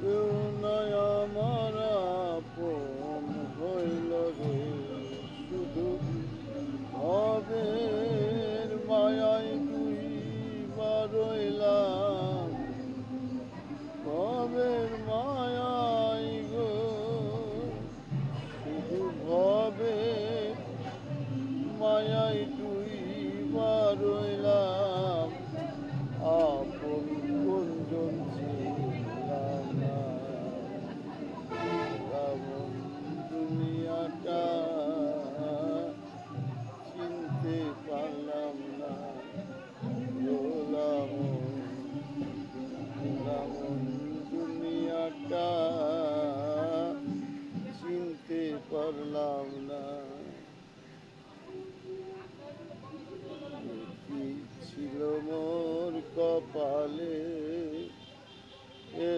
কেউ নাই আমার আপন হইল রে, শুধু ভবের মায়ায় ডুইবা রইলাম, ভবের মায়ায় গো, শুধু ভবের মায়ায় ডুইবা রইলাম, আপন কোনজন ছিলাম না, এমন দুনিয়াটা চিনতে পারলাম না, গোলাম গোলাম দুনিয়াটা চিনতে পারলাম না। কি ছিল মোর কপালে, এ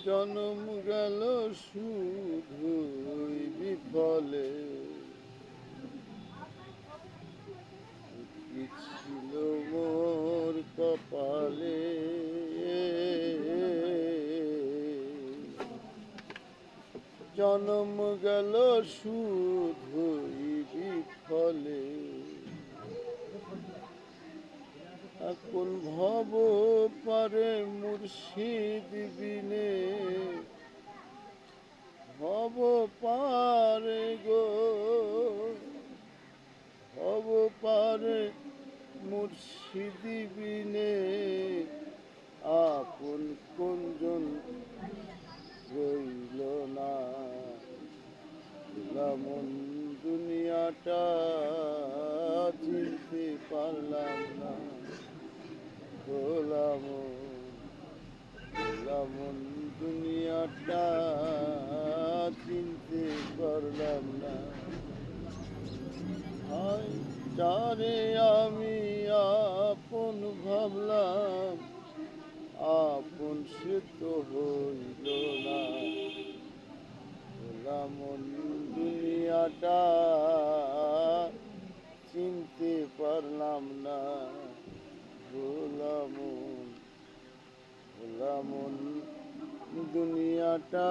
জনম গেল শুধুই বিফলে, কি ছিল মোর কপালে, জনম গেল শুধুই বিফলে, এখন ভব পারে মুর্শিদ বিনে, ভব পারে গো, ভব পারে মুর্শিদ বিনে, আপন কোনজন রইল না, এমন দুনিয়াটা চিনতে পারলাম না, গোলাম গোলাম দুনিয়াটা চিনতে পারলাম না। হায় যারে আমি আপন ভাবলাম, আপন সে তো হইল না, গোলাম দুনিয়াটা চিনতে পারলাম না, গোলাম গোলাম দুনিয়াটা